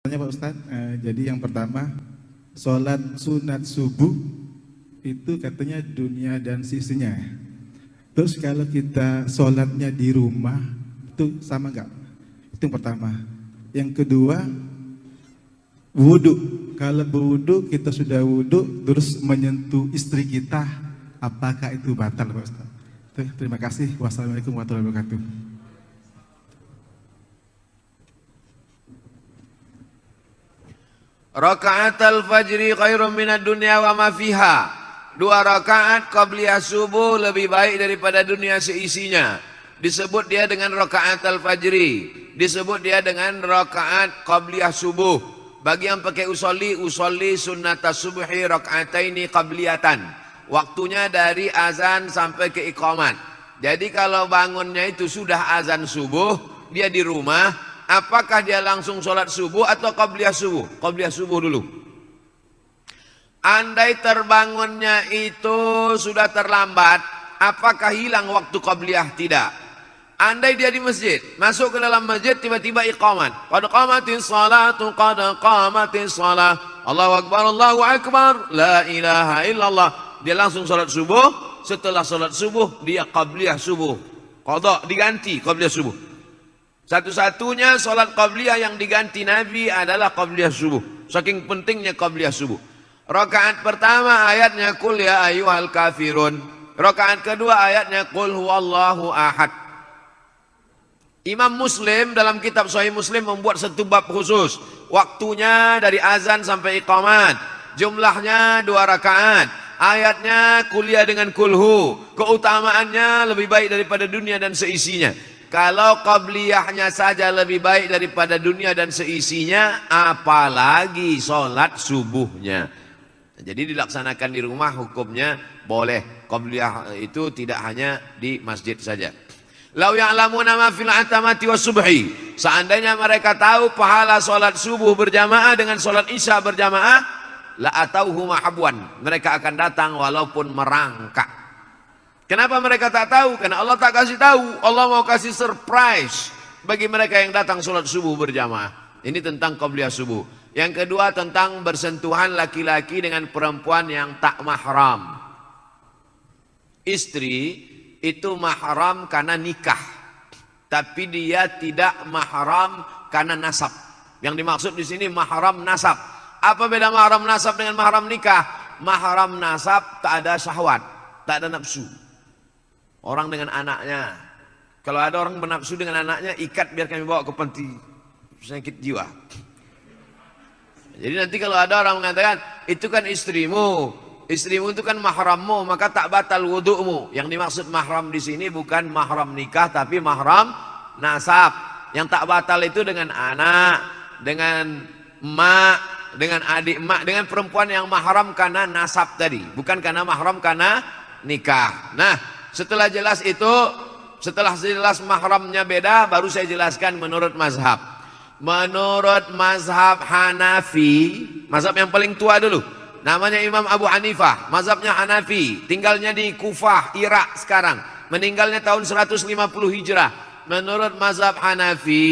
Tanya Pak Ustadz, jadi yang pertama, sholat sunat subuh itu katanya dunia dan sisinya. Terus kalau kita sholatnya di rumah, itu sama nggak? Itu yang pertama. Yang kedua, wudhu. Kalau berwudhu, kita sudah wudhu, terus menyentuh istri kita, apakah itu batal Pak Ustadz? Terima kasih. Wassalamualaikum warahmatullahi wabarakatuh. Raka'atul fajri khairum minad dunya wa ma fiha. 2 rakaat qabliyah subuh lebih baik daripada dunia seisinya. Disebut dia dengan raka'atul fajri, disebut dia dengan rakaat qabliyah subuh. Bagi yang pakai usolli sunnatas subhi raka'ataini qabliyatan. Waktunya dari azan sampai ke iqamat. Jadi kalau bangunnya itu sudah azan subuh, dia di rumah, apakah dia langsung sholat subuh atau qabliyah subuh? Qabliyah subuh dulu. Andai terbangunnya itu sudah terlambat, apakah hilang waktu qabliyah? Tidak. Andai dia di masjid, masuk ke dalam masjid, tiba-tiba iqamat. Qad qamatis salatu, qad qamatis salah. Allahu akbar, Allahu akbar, la ilaha illallah. Dia langsung sholat subuh. Setelah sholat subuh, dia qabliyah subuh. Qadha diganti qabliyah subuh. Satu-satunya sholat qabliyah yang diganti Nabi adalah qabliyah subuh. Saking pentingnya qabliyah subuh. Rakaat pertama ayatnya qul ya ayyuhal kafirun. Rakaat kedua ayatnya qul huwallahu ahad. Imam Muslim dalam kitab Sahih Muslim membuat satu bab khusus. Waktunya dari azan sampai iqamat. Jumlahnya 2 rakaat. Ayatnya kuliah dengan kulhu. Keutamaannya lebih baik daripada dunia dan seisinya. Kalau qabliyahnya saja lebih baik daripada dunia dan seisinya, apalagi sholat subuhnya. Jadi dilaksanakan di rumah hukumnya boleh. Qabliyah itu tidak hanya di masjid saja. Lau ya'lamuna ma fil atamati was subhi. Seandainya mereka tahu pahala sholat subuh berjamaah dengan sholat isya berjamaah, la atauhu mahabwan. Mereka akan datang walaupun merangkak. Kenapa mereka tak tahu? Karena Allah tak kasih tahu. Allah mau kasih surprise bagi mereka yang datang sholat subuh berjamaah. Ini tentang qabliyah subuh. Yang kedua tentang bersentuhan laki-laki dengan perempuan yang tak mahram. Istri itu mahram karena nikah, tapi dia tidak mahram karena nasab. Yang dimaksud di sini mahram nasab. Apa beda mahram nasab dengan mahram nikah? Mahram nasab tak ada syahwat, tak ada nafsu. Orang dengan anaknya, kalau ada orang bernafsu dengan anaknya, ikat biar kami bawa ke panti sakit jiwa. Jadi nanti kalau ada orang mengatakan itu kan istrimu, istrimu itu kan mahrammu, maka tak batal wudu'mu. Yang dimaksud mahram di sini bukan mahram nikah, tapi mahram nasab. Yang tak batal itu dengan anak, dengan emak, dengan adik emak, dengan perempuan yang mahram karena nasab tadi, bukan karena mahram karena nikah. Nah, setelah jelas itu, setelah jelas mahramnya beda, baru saya jelaskan menurut mazhab. Menurut mazhab Hanafi, mazhab yang paling tua dulu, namanya Imam Abu Hanifah, mazhabnya Hanafi, tinggalnya di Kufah, Irak sekarang, meninggalnya tahun 150 Hijrah. Menurut mazhab Hanafi,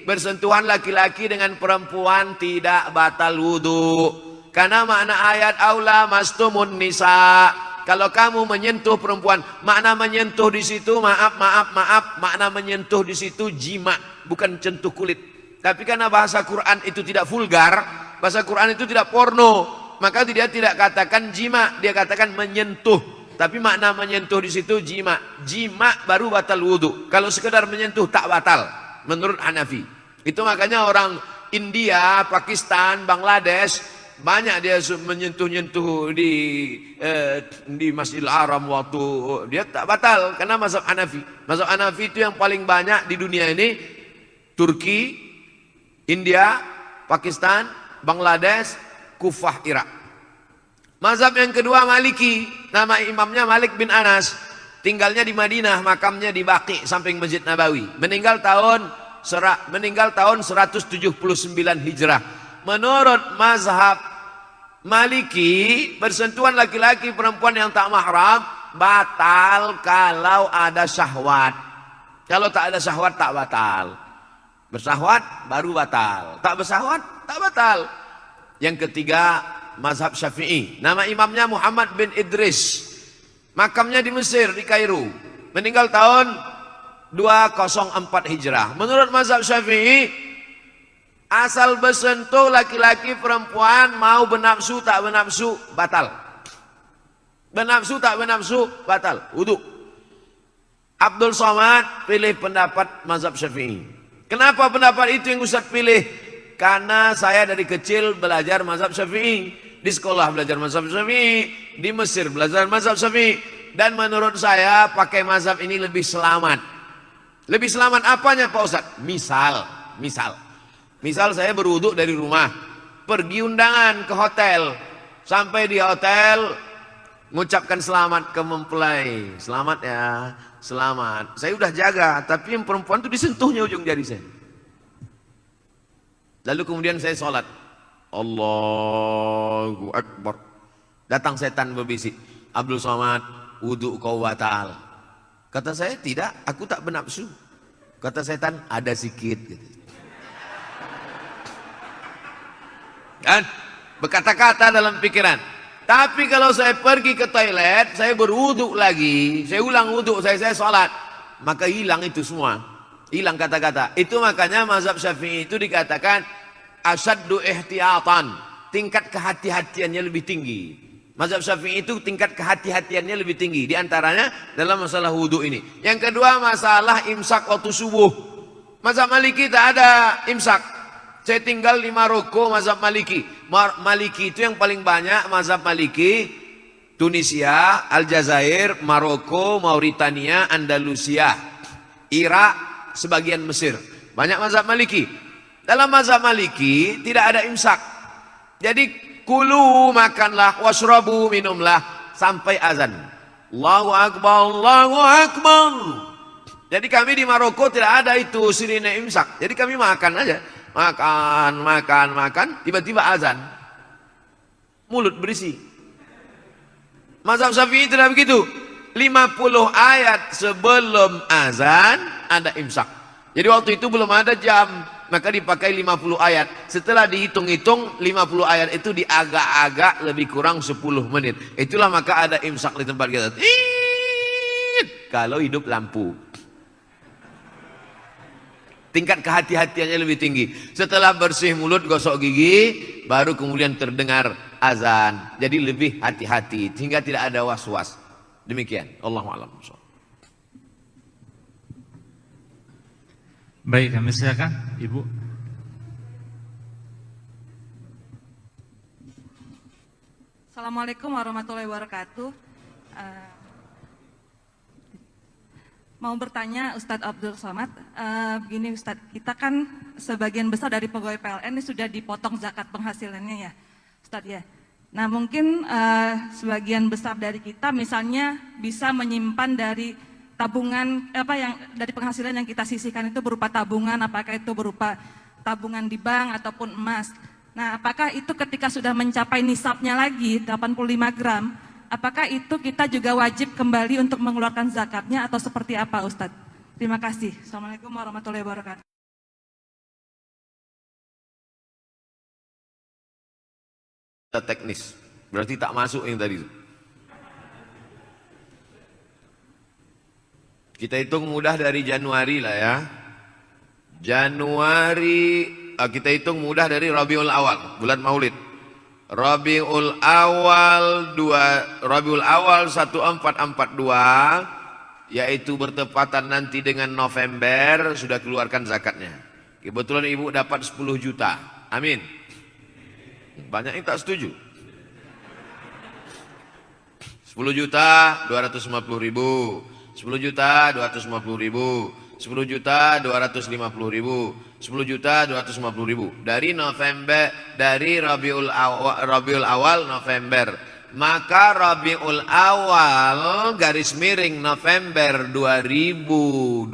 bersentuhan laki-laki dengan perempuan tidak batal wudu. Karena makna ayat aula mastumun nisa. Kalau kamu menyentuh perempuan, makna menyentuh di situ, maaf, makna menyentuh di situ jima, bukan sentuh kulit. Tapi karena bahasa Quran itu tidak vulgar, bahasa Quran itu tidak porno, maka dia tidak katakan jima, dia katakan menyentuh. Tapi makna menyentuh di situ jima. Jima baru batal wudu. Kalau sekedar menyentuh tak batal menurut Hanafi. Itu makanya orang India, Pakistan, Bangladesh banyak dia menyentuh-nyentuh di Masjidil Haram waktu dia tak batal karena mazhab Hanafi. Mazhab Hanafi itu yang paling banyak di dunia ini. Turki, India, Pakistan, Bangladesh, Kufah, Irak. Mazhab yang kedua Maliki, nama imamnya Malik bin Anas, tinggalnya di Madinah, makamnya di Baqi samping Masjid Nabawi. Meninggal tahun 179 Hijrah. Menurut mazhab Maliki, bersentuhan laki-laki perempuan yang tak mahram batal kalau ada syahwat. Kalau tak ada syahwat tak batal. Bersahwat baru batal. Tak bersahwat tak batal. Yang ketiga mazhab Syafi'i. Nama imamnya Muhammad bin Idris. Makamnya di Mesir, di Kairo. Meninggal tahun 204 Hijrah. Menurut mazhab Syafi'i, asal bersentuh laki-laki perempuan mau bernafsu tak bernafsu batal. Bernafsu tak bernafsu batal. Wudu. Abdul Somad pilih pendapat mazhab Syafi'i. Kenapa pendapat itu yang Ustaz pilih? Karena saya dari kecil belajar mazhab Syafi'i. Di sekolah belajar mazhab Syafi'i, di Mesir belajar mazhab Syafi'i, dan menurut saya pakai mazhab ini lebih selamat. Lebih selamat apanya Pak Ustaz? Misal saya berwudu dari rumah, pergi undangan ke hotel, sampai di hotel mengucapkan selamat ke mempelai, selamat ya, selamat. Saya udah jaga, tapi yang perempuan itu disentuhnya ujung jari saya. Lalu kemudian saya sholat. Allahu Akbar. Datang setan berbisik, Abdul Somad, wudu kau batal. Kata saya, tidak, aku tak bernafsu. Kata setan, ada sikit gitu. Kan? Berkata-kata dalam pikiran. Tapi kalau saya pergi ke toilet, saya berwudu lagi, saya ulang wudu, saya sholat, maka hilang itu semua. Hilang kata-kata. Itu makanya mazhab Syafi'i itu dikatakan asyaddu ihtiyatan, tingkat kehati-hatiannya lebih tinggi. Mazhab Syafi'i itu tingkat kehati-hatiannya lebih tinggi. Di antaranya dalam masalah wudu ini. Yang kedua masalah imsak waktu subuh. Mazhab Maliki tak ada imsak. Saya tinggal di Maroko, mazhab Maliki. Maliki itu yang paling banyak, mazhab Maliki, Tunisia, Aljazair, Maroko, Mauritania, Andalusia, Irak, sebagian Mesir. Banyak mazhab Maliki. Dalam mazhab Maliki tidak ada imsak. Jadi kulu makanlah, washrabu minumlah sampai azan. Allahu Akbar, Allahu Akbar. Jadi kami di Maroko tidak ada itu sirine imsak. Jadi kami makan aja. Makan, tiba-tiba azan. Mulut berisi. Mazhab Syafi'i tidak begitu. 50 ayat sebelum azan ada imsak. Jadi waktu itu belum ada jam, maka dipakai 50 ayat. Setelah dihitung-hitung 50 ayat itu diagak-agak lebih kurang 10 menit. Itulah maka ada imsak di tempat kita. Kalau hidup lampu. Tingkat kehati-hatiannya lebih tinggi. Setelah bersih mulut, gosok gigi, baru kemudian terdengar azan. Jadi lebih hati-hati sehingga tidak ada was-was. Demikian. Allahu a'lam. Baik, kami silakan Ibu. Assalamualaikum warahmatullahi wabarakatuh. Mau bertanya Ustadz Abdul Somad, begini Ustadz, kita kan sebagian besar dari pegawai PLN ini sudah dipotong zakat penghasilannya ya Ustadz ya. Nah mungkin sebagian besar dari kita misalnya bisa menyimpan dari tabungan yang dari penghasilan yang kita sisihkan itu berupa tabungan, apakah itu berupa tabungan di bank ataupun emas. Nah apakah itu ketika sudah mencapai nisabnya lagi 85 gram, apakah itu kita juga wajib kembali untuk mengeluarkan zakatnya atau seperti apa Ustadz? Terima kasih. Assalamualaikum warahmatullahi wabarakatuh. Teknis, berarti tak masuk yang tadi itu. Kita hitung mudah dari Januari lah ya. Januari, kita hitung mudah dari Rabiul Awal, bulan Maulid. Rabiul Awal 1442, yaitu bertepatan nanti dengan November, sudah keluarkan zakatnya. Kebetulan ibu dapat 10 juta. Amin. Banyak yang tak setuju. 10 juta 250 ribu, 10 juta 250 ribu, 10 juta 250 ribu, 10 juta 250 ribu. Dari November, dari Rabiul Awal November. Maka Rabiul Awal garis miring November 2021,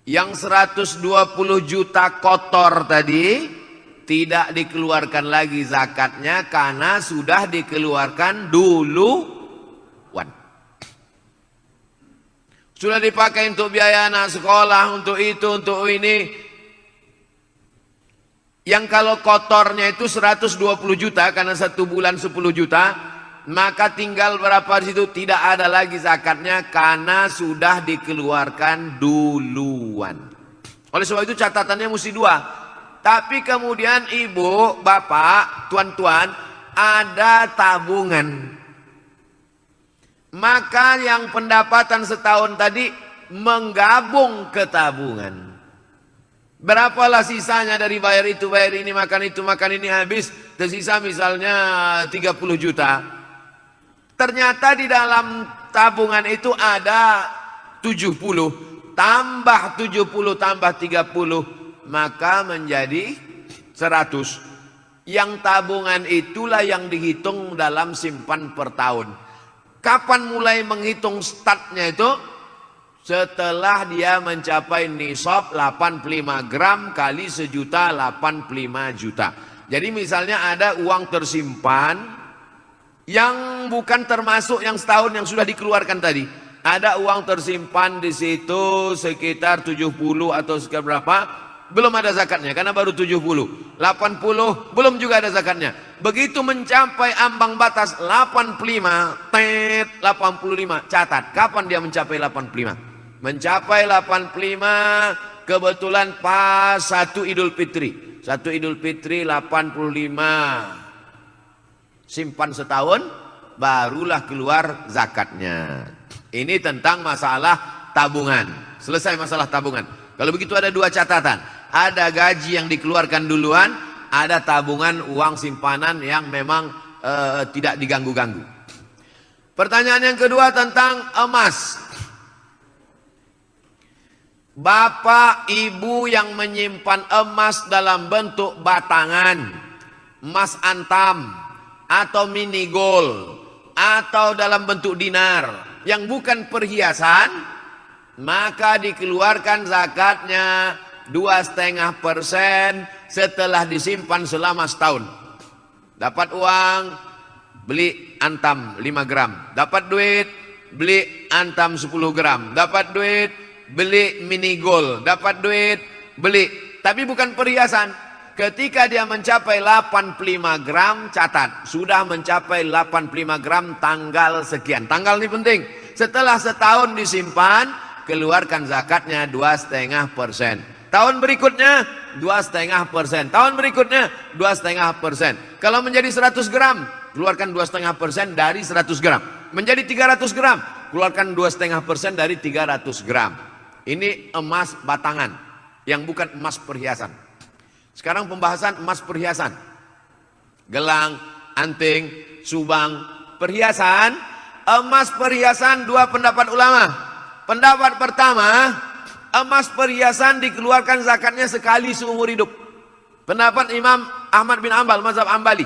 yang 120 juta kotor tadi tidak dikeluarkan lagi zakatnya karena sudah dikeluarkan duluan. Sudah dipakai untuk biaya anak sekolah, untuk itu, untuk ini. Yang kalau kotornya itu 120 juta karena 1 bulan 10 juta, maka tinggal berapa di situ, tidak ada lagi zakatnya karena sudah dikeluarkan duluan. Oleh sebab itu catatannya mesti 2. Tapi kemudian ibu, bapak, tuan-tuan, ada tabungan. Maka yang pendapatan setahun tadi menggabung ke tabungan. Berapalah sisanya dari bayar itu, bayar ini, makan itu, makan ini habis, tersisa misalnya 30 juta. Ternyata di dalam tabungan itu ada 70, tambah 70 tambah 30, maka menjadi 100. Yang tabungan itulah yang dihitung dalam simpan per tahun. Kapan mulai menghitung startnya itu? Setelah dia mencapai nisab 85 gram kali sejuta 85 juta. Jadi misalnya ada uang tersimpan yang bukan termasuk yang setahun yang sudah dikeluarkan tadi. Ada uang tersimpan di situ sekitar 70 atau sekitar berapa? Belum ada zakatnya karena baru 70. 80 belum juga ada zakatnya. Begitu mencapai ambang batas 85, 85, catat kapan dia mencapai 85. Mencapai 85 kebetulan pas 1 Idul Fitri. 1 Idul Fitri 85. Simpan setahun barulah keluar zakatnya. Ini tentang masalah tabungan. Selesai masalah tabungan. Kalau begitu ada 2 catatan. Ada gaji yang dikeluarkan duluan, ada tabungan uang simpanan yang memang tidak diganggu-ganggu. Pertanyaan yang kedua tentang emas. Bapak ibu yang menyimpan emas dalam bentuk batangan, emas antam atau mini gold atau dalam bentuk dinar yang bukan perhiasan, maka dikeluarkan zakatnya 2,5% setelah disimpan selama setahun. Dapat uang, beli antam 5 gram. Dapat duit, beli antam 10 gram. Dapat duit, beli mini gold. Dapat duit, beli. Tapi bukan perhiasan. Ketika dia mencapai 85 gram, catat. Sudah mencapai 85 gram tanggal sekian. Tanggal ini penting. Setelah setahun disimpan, keluarkan zakatnya 2,5%. Tahun berikutnya 2,5%. Tahun berikutnya 2,5%. Kalau menjadi 100 gram, keluarkan 2,5% dari 100 gram. Menjadi 300 gram, keluarkan 2,5% dari 300 gram. Ini emas batangan yang bukan emas perhiasan. Sekarang pembahasan emas perhiasan. Gelang, anting, subang, perhiasan. Emas perhiasan 2 pendapat ulama. Pendapat pertama, emas perhiasan dikeluarkan zakatnya sekali seumur hidup. Pendapat Imam Ahmad bin Ambal, mazhab Ambali.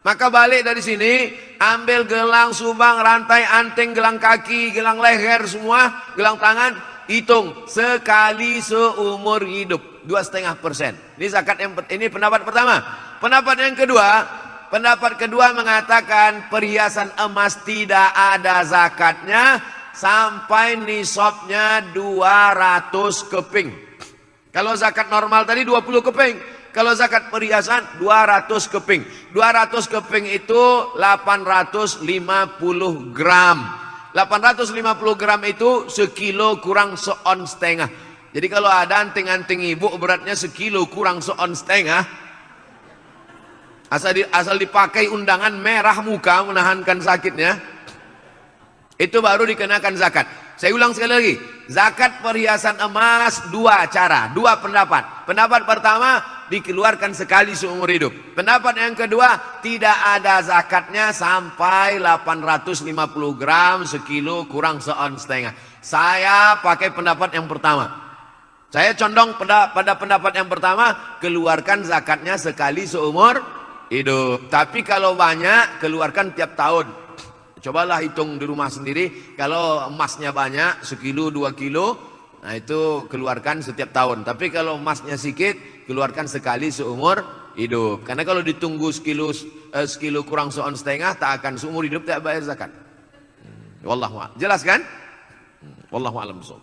Maka balik dari sini, ambil gelang, subang, rantai, anting, gelang kaki, gelang leher, semua, gelang tangan, hitung sekali seumur hidup 2,5%. Ini zakat yang ini pendapat pertama. Pendapat yang kedua mengatakan perhiasan emas tidak ada zakatnya sampai nisabnya 200 keping. Kalau zakat normal tadi 20 keping. Kalau zakat perhiasan 200 keping. 200 keping itu 850 gram. 850 gram itu sekilo kurang seon setengah. Jadi kalau ada anting-anting ibu beratnya sekilo kurang seon setengah, asal dipakai undangan merah muka menahankan sakitnya, itu baru dikenakan zakat. Saya ulang sekali lagi, zakat perhiasan emas 2 cara, 2 pendapat. Pendapat pertama, dikeluarkan sekali seumur hidup. Pendapat yang kedua, tidak ada zakatnya sampai 850 gram sekilo kurang seon setengah. Saya pakai pendapat yang pertama. Saya condong pada pendapat yang pertama, keluarkan zakatnya sekali seumur hidup. Tapi kalau banyak, keluarkan tiap tahun. Cobalah hitung di rumah sendiri, kalau emasnya banyak, sekilo 2 kilo, nah itu keluarkan setiap tahun. Tapi kalau emasnya sedikit, keluarkan sekali seumur hidup. Karena kalau ditunggu sekilo kurang seon setengah, tak akan seumur hidup tak bayar zakat. Wallahu a'lam. Jelas kan? Wallahu a'lam bishawab.